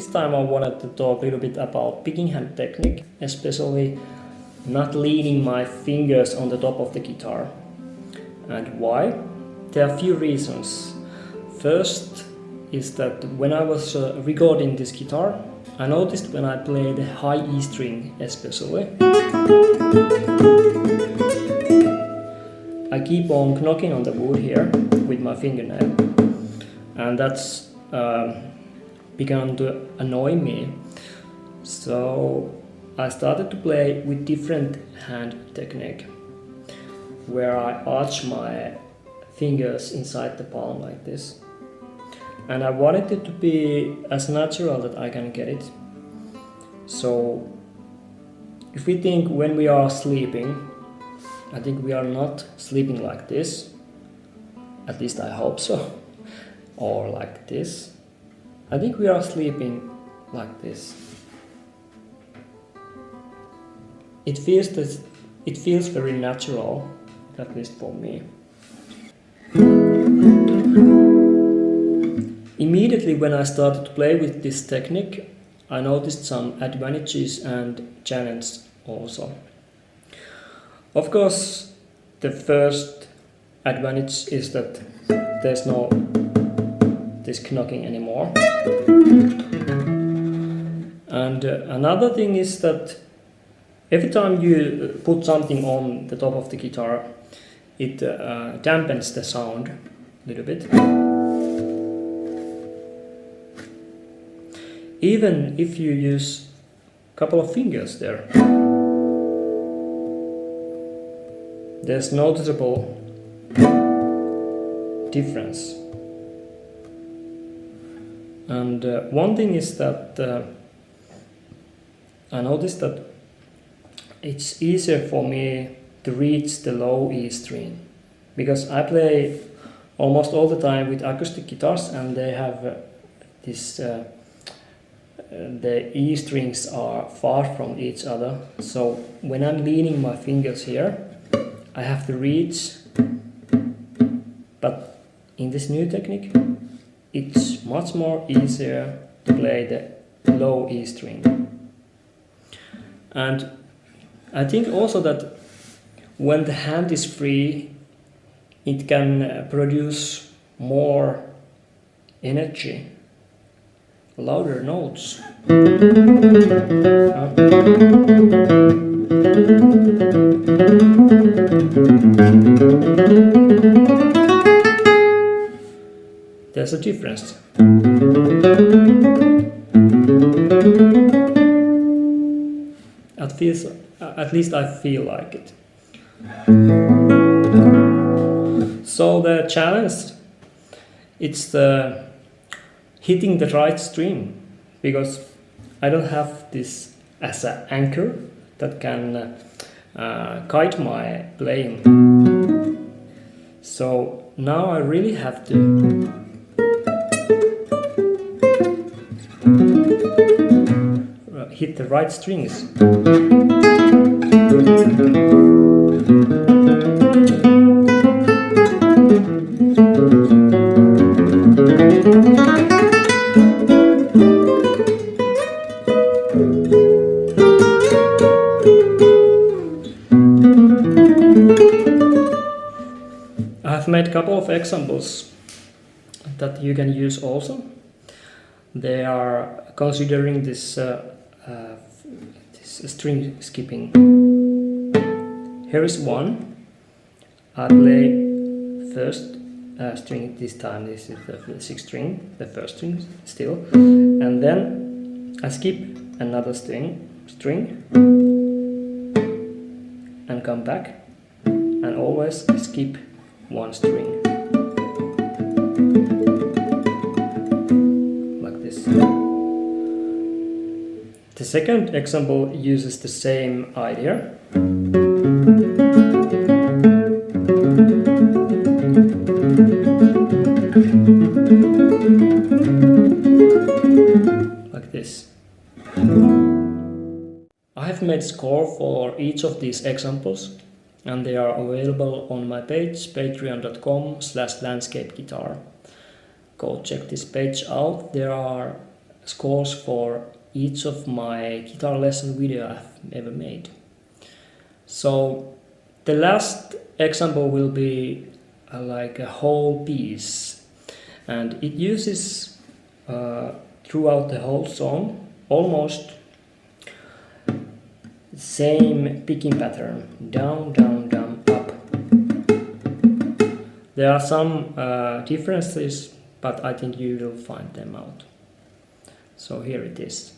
This time I wanted to talk a little bit about picking hand technique, especially not leaning my fingers on the top of the guitar. And why? There are a few reasons. First is that when I was recording this guitar, I noticed when I play the high E string especially, I keep on knocking on the wood here with my fingernail, and that's began to annoy me. So I started to play with different hand technique, where I arch my fingers inside the palm like this. And I wanted it to be as natural that I can get it. So if we think when we are sleeping, I think we are not sleeping like this. At least I hope so. Or like this. I think we are sleeping like this. It feels very natural, at least for me. Immediately when I started to play with this technique, I noticed some advantages and challenges also. Of course, the first advantage is that there's no this knocking anymore. And another thing is that every time you put something on the top of the guitar, it dampens the sound a little bit. Even if you use a couple of fingers there, there's noticeable difference. And one thing is that I noticed that it's easier for me to reach the low E string, because I play almost all the time with acoustic guitars, and they have this the E strings are far from each other. So when I'm leaning my fingers here, I have to reach, but in this new technique it's much more easier to play the low E string. And I think also that when the hand is free, it can produce more energy, louder notes. There's a difference. At least I feel like it. So the challenge, it's the hitting the right string, because I don't have this as an anchor that can guide my playing. So now I really have to hit the right strings. I've made a couple of examples that you can use also. They are considering this string skipping. Here is one. I play first string this time. This is the sixth string, the first string still, and then I skip another string and come back, and always skip one string like this. The second example uses the same idea. Like this. I have made score for each of these examples, and they are available on my page, patreon.com/landscapeguitar. Go check this page out. There are scores for each of my guitar lesson video I've ever made. So the last example will be like a whole piece, and it uses throughout the whole song almost same picking pattern, down, down, down, up. There are some differences, but I think you will find them out. So here it is.